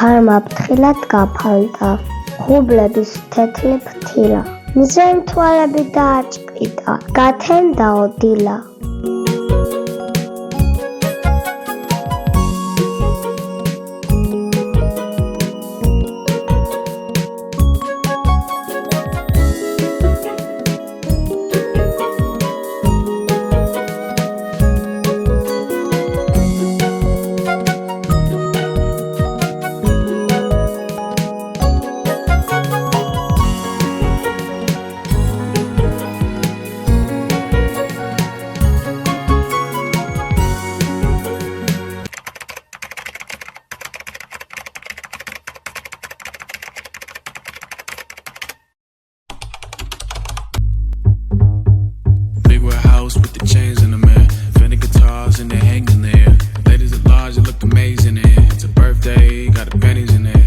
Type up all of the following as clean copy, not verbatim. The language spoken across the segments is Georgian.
ღარმა ფრთხილად გაფალდა, ღუბლების თეთრი ფრთილა, მზემ თვალები დააჭკიდა, გათენდაო დილა. With the chains in the man, Fender guitars and they're hanging there. Ladies at large, they look amazing. It's a birthday, got the pennies in there.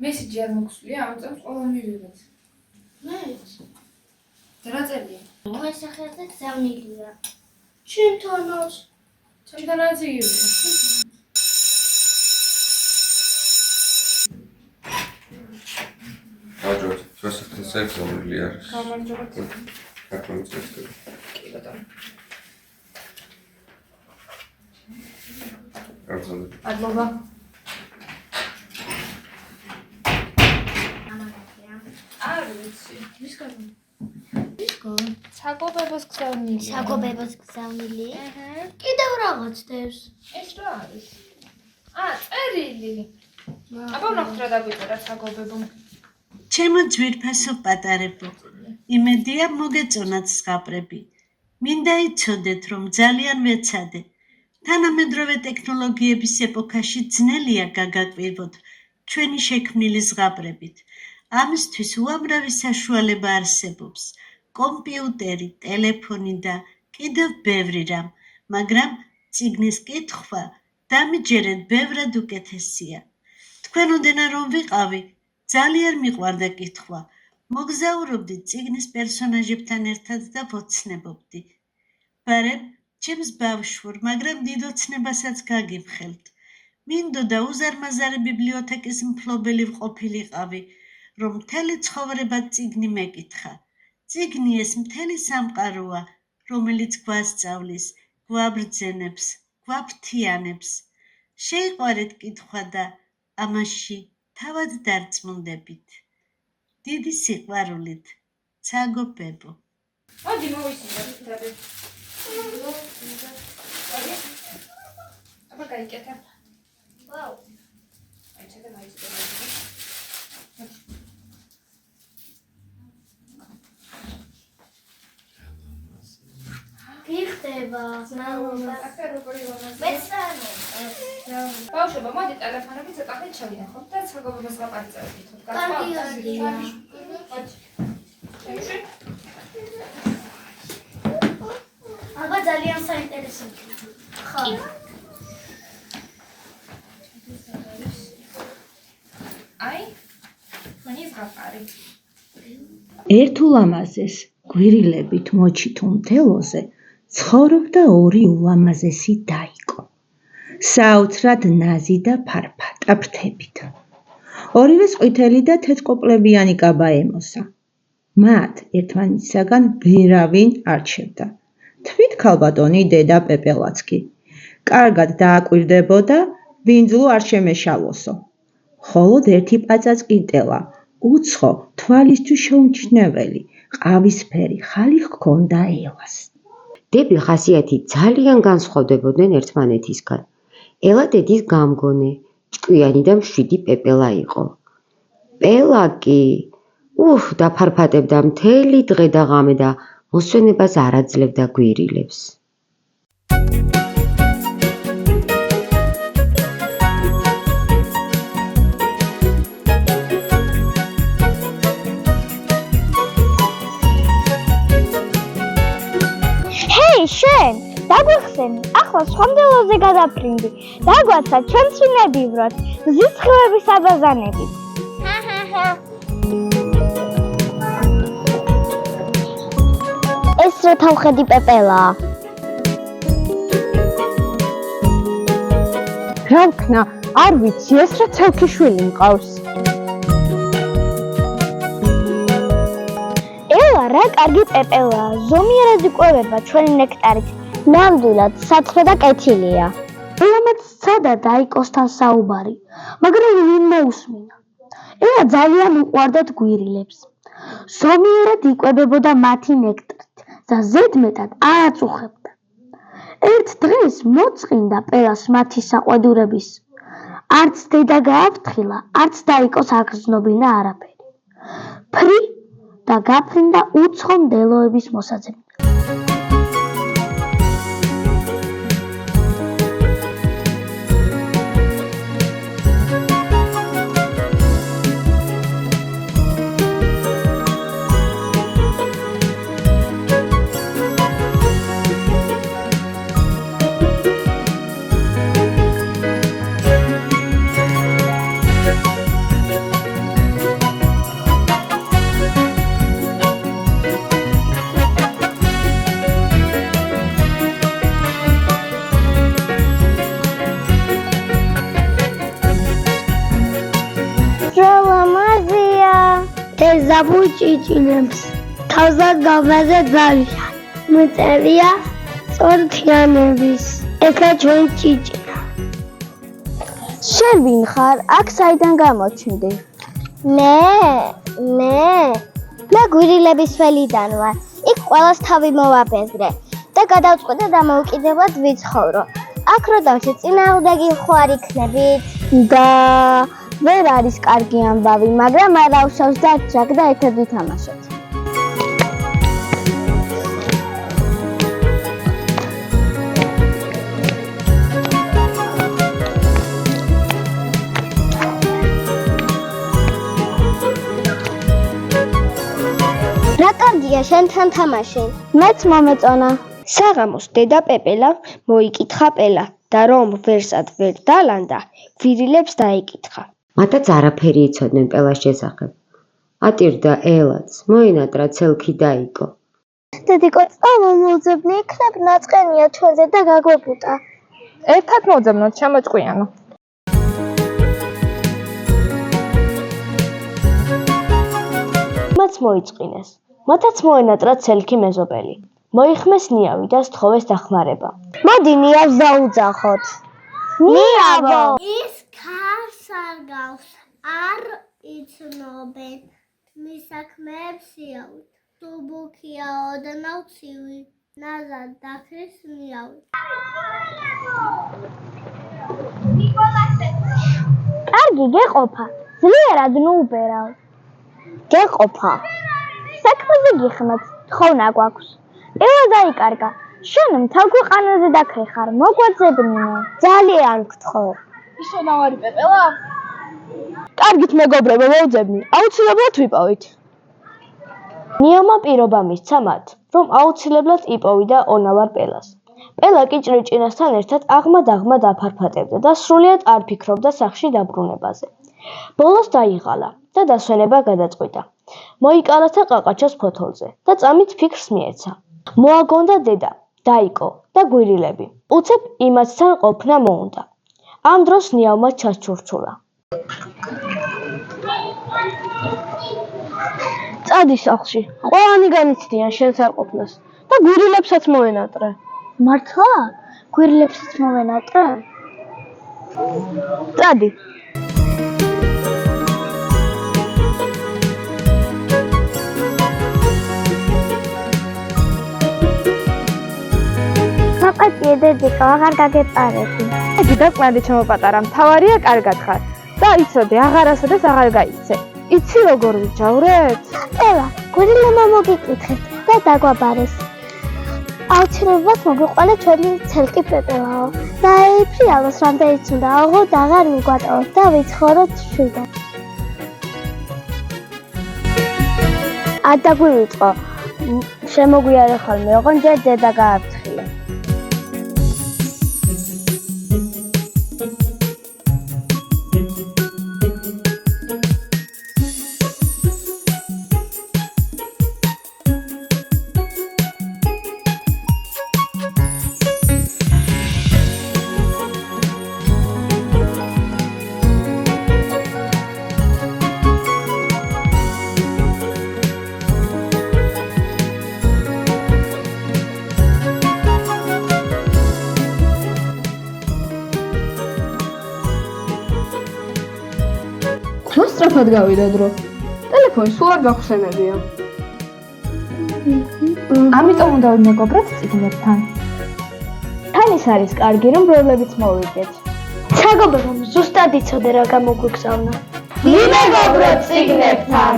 მესიჯი არ მოგსვლია, ამ წამს ყველა მივიღეთ. მეც. რა წერია? მოსახელზე გზავნილია. ჩემთანაც. ჩემთანაც იგივე. აჯობ, მოსახელზე გზავნილი არის. გამარჯობა. აკმაყოფილებელი წესდება. კი ბატონო. გრძელდება. მადლობა. არ ვიცი. ვისკონ? საგობებას გზავნილია. საგობებას გზავნილი? კიდევ რაღაც დევს. ეს რა არის? წერილი. აბა ვნახოთ რა დაგვიწერა საგობებო. ჩემო ძვირფასო პატარებო, იმედია მოგეწონათ ზღაპრები. მინდა იცოდეთ, რომ ძალიან ვეცადე. თანამედროვე ტექნოლოგიების ეპოქაში ძნელია გაგაკვირვოთ ჩვენი შექმნილი ზღაპრებით. ამისთვის უამრავი საშუალება არსებობს, კომპიუტერი, ტელეფონი და კიდევ ბევრი რამ, მაგრამ წიგნის კითხვა დამიჯერეთ ბევრად უკეთესია. თქვენ ოდენა რომ ვიყავი, ძალიან მიყვარდა კითხვა. მოგზაურობდი წიგნის პერსონაჟებთან ერთად და ვოცნებობდი. ბარემ ჩემს ბავშვურ, მაგრამ დიდ ოცნებასაც გაგიმხელთ. მინდოდა უზარმაზარი ბიბლიოთეკის მფლობელი ვყოფილიყავი, რომ მთელი ცხოვრება წიგნი მეკითხა. წიგნი ეს მთელი სამყაროა, რომელიც გვასწავლის, გვაბრძენებს, გვაფრთიანებს. შეიყვარეთ კითხვა და ამაში თავად დარწმუნდებით. დიდი სიყვარულით, საგობებო. მოდი მოვისმინოთ თრები. აბა გაიკეთა. ვაუ. აი ჩეკა მაიწყება. გიხდება, მადლობა. აკა როგორი ვარ? მეცანო. ბავშვებო, მოდი ტელეფონები ცოტა ხნით შევინახოთ და საგობებას ვაპარაკებთ. კარგია. აბა ძალიან საინტერესოა. ხო. აი, მანი ზღაპარი. ერთ ულამაზეს გვირილებით მოჩითულ მთელოზე ცხოვრობდა ორი ულამაზესი დაიკო, საოცრად ნაზი და ფარფატა ფრთებით. ორივეს ყვითელი და თეთრკოპლებიანი კაბა ემოსა. მათ ერთმანეთისაგან ვერავინ არ რჩევდა. თვით ქალბატონი დედა პეპელაც კი. კარგად დააკვირდებოდა, ვინძლო არ შემეშალოსო. მხოლოდ ერთი პაწაწ კიტელა, უცხო, თვალისთვის შეუმჩნეველი, ყავისფერი ხალი ჰქონდა ელას. დები ხასიათით ძალიან განსხვავდებოდნენ ერთმანეთისგან. ელა დედის გამგონე, ჭკვიანი და მშვიდი პეპელა იყო. პელა კი დაფარფატებდა მთელი დღე და ღამე და მოსვენებას არ აძლევდა გვირილებს. დაგვეხსენი, ახლა სხომდელოზე გადაფრინდი. დაგვაცა ჩემში ნებივრად, მზის ხილების აბაზანებით. ეს რა თავხედი პეპელაა? რა ვქნა, არ ვიცი, ეს რა ცელქიშვილი მყავს. ელა რა კარგი პეპელაა, ზომიერად იკვებება ჩვენი ნექტარით. ნამდვილად საცხო და კეთილია. ელამაც სცადა დაიკოსთან საუბარი, მაგრამ ვინ მოусმინა. ელა ძალიან უყვარდათ გვირილებს. ზომიერად იკვებებოდა მათი ნექტარით და ზედმეტად არც უხებდა. ერთ დღეს მოწყინდა პელას მათი საყვედურების. არც დედა გააფრთხილა, არც დაიკოს აგრძნობინა არაფერი. ფრი და გაფრინდა უცხო მდელოების მოსაძებნად. ზაბუჭიჭილებს თავზად გავაზე ძალიან მოწერია წორთიანების ეხლა ჩვენ ჭიჭინა. შენ ვინ ხარ? აქ საიდან გამოჩნდი? მე გვირილების ველიდან ვარ. იქ ყველას თავი მოვაბეზრე და გადავწყვიტე დამოუკიდებლად ვიცხოვრო. აქ რო დავშე წინააღმდეგი ხო არ იქნებით? და ვერ არის კარგი ამბავი, მაგრამ არ ავსავს დაჭრაკ და ერთად ვითამაშოთ. რა კარგია შენთან თამაში? მეც მომეწონა. საღამოს დედა პეპელა მოიკითხა პელა და რომ ვერსად ვერ დალანდა, გვირილებს დაიკითხა. მათაც არაფერი იცოდნენ პელას შესახებ. ატირდა ელაც, მოინატრა ცელქი დაიკო. დედიკო, წამომოძებნი, იქნებ ნაწყენია ჩვენზე და გაგვებუტა. ერთად მოძებნოთ, შემოჭკვიანო. მათ მოიწყინეს. მათაც მოენატრა ცელქი მეზობელი. მოიხმეს ნიავი და სთხოვეს დახმარება. მოდი ნიავს დაუძახოთ. ნიავო! ის ქარს არ გავს, არ იცნობენ მის საქმეებს იავით. სუბუქია ოდნავ ცივი, ნაზად დაქრის ნიავი. კარგი გეყოფა, ძლიერად ნუბერავ. გეყოფა. საქმეზე გიხმეთ, თხოვნა გვაქვს. ელა დაიკარგა. შენ მთელ ქვეყანაზე დაქრე ხარ, მოგვაძებნიო. ძალიან გთხოვ. ისონავარი პეპელა? კარგით მეგობრებო, მოვძებნი. აუცილებლად ვიპოვით. ნიავმა პირობა მისცა მათ, რომ აუცილებლად იპოვიდა ონავარ პელას. პელა კი ჭრიჭინასთან ერთად აღმა-დაღმა დაფარფატებდა და სრულიად არ ფიქრობდა სახში დაბრუნებაზე. ბოლოს დაიღალა და დასვენება გადაწყვიტა. მოიკალათა ყაყაჩოს ფოთოლზე და წამით ფიქრს მიეცა. მოაგონდა დედა, დაიკო და გვირილები. უცებ იმათთან ყოფნა მოუნდა. ამ დროს ნიავმა ჩასჩურჩულა. წადი სახლში, ყველანი განიცდიან შენს არყოფნას და გვირილებსაც მოენატრე. მართლა? გვირილებსაც მოვენატრე? წადი. მაპატიე დედიკო, აღარ გაგეპარები. ედი დაკლანდი ჩემო პატარა, მთავარია კარგად ხარ. და იცოდე, აღარასოდეს აღარ გაიცე. იცი როგორ ვიჯავრეთ? ელა, გვირილებმა მოგიკითხეთ და დაგვაბარეს. აუცილებლად მოგვიყვანა ჩვენი ცელკი პეპელაო. და ეფრიალოს რამდენიც უნდა აღოთ აღარ მიგვატოვოთ და ვიცხოვროთ შვიდად. ადაგვივიწყო. შემოგვიარე ხოლმე, ოღონდ ჯერ დედა გააფრთხილე. მართლაც გავიდა დრო. ტელეფონი სულ არ გაგვხსენებია. ამიტომ უნდა ვიმეგობროთ წიგნებთან. თან ის არის კარგი, რომ პრობლემებიც მოვიგეთ. საგობებო, ზუსტად იცოდე რა გამოგვიგზავნა. ვიმეგობროთ წიგნებთან.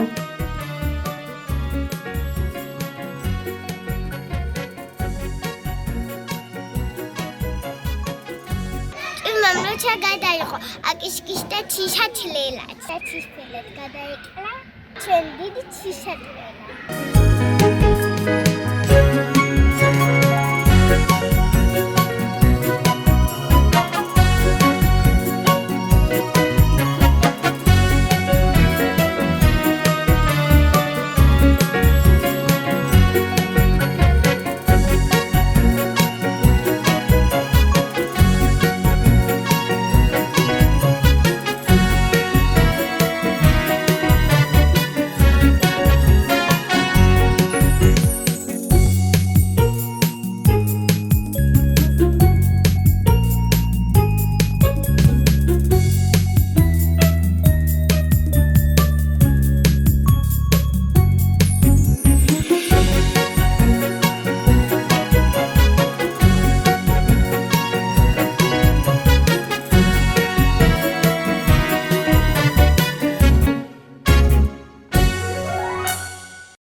Mamrocha გადაიღო აკიშკიშ და ჩიშა ჩლელა. ჩიშფილეთ გადაიკლა. ჩვენ დიდი ჩიშა ჩლელა.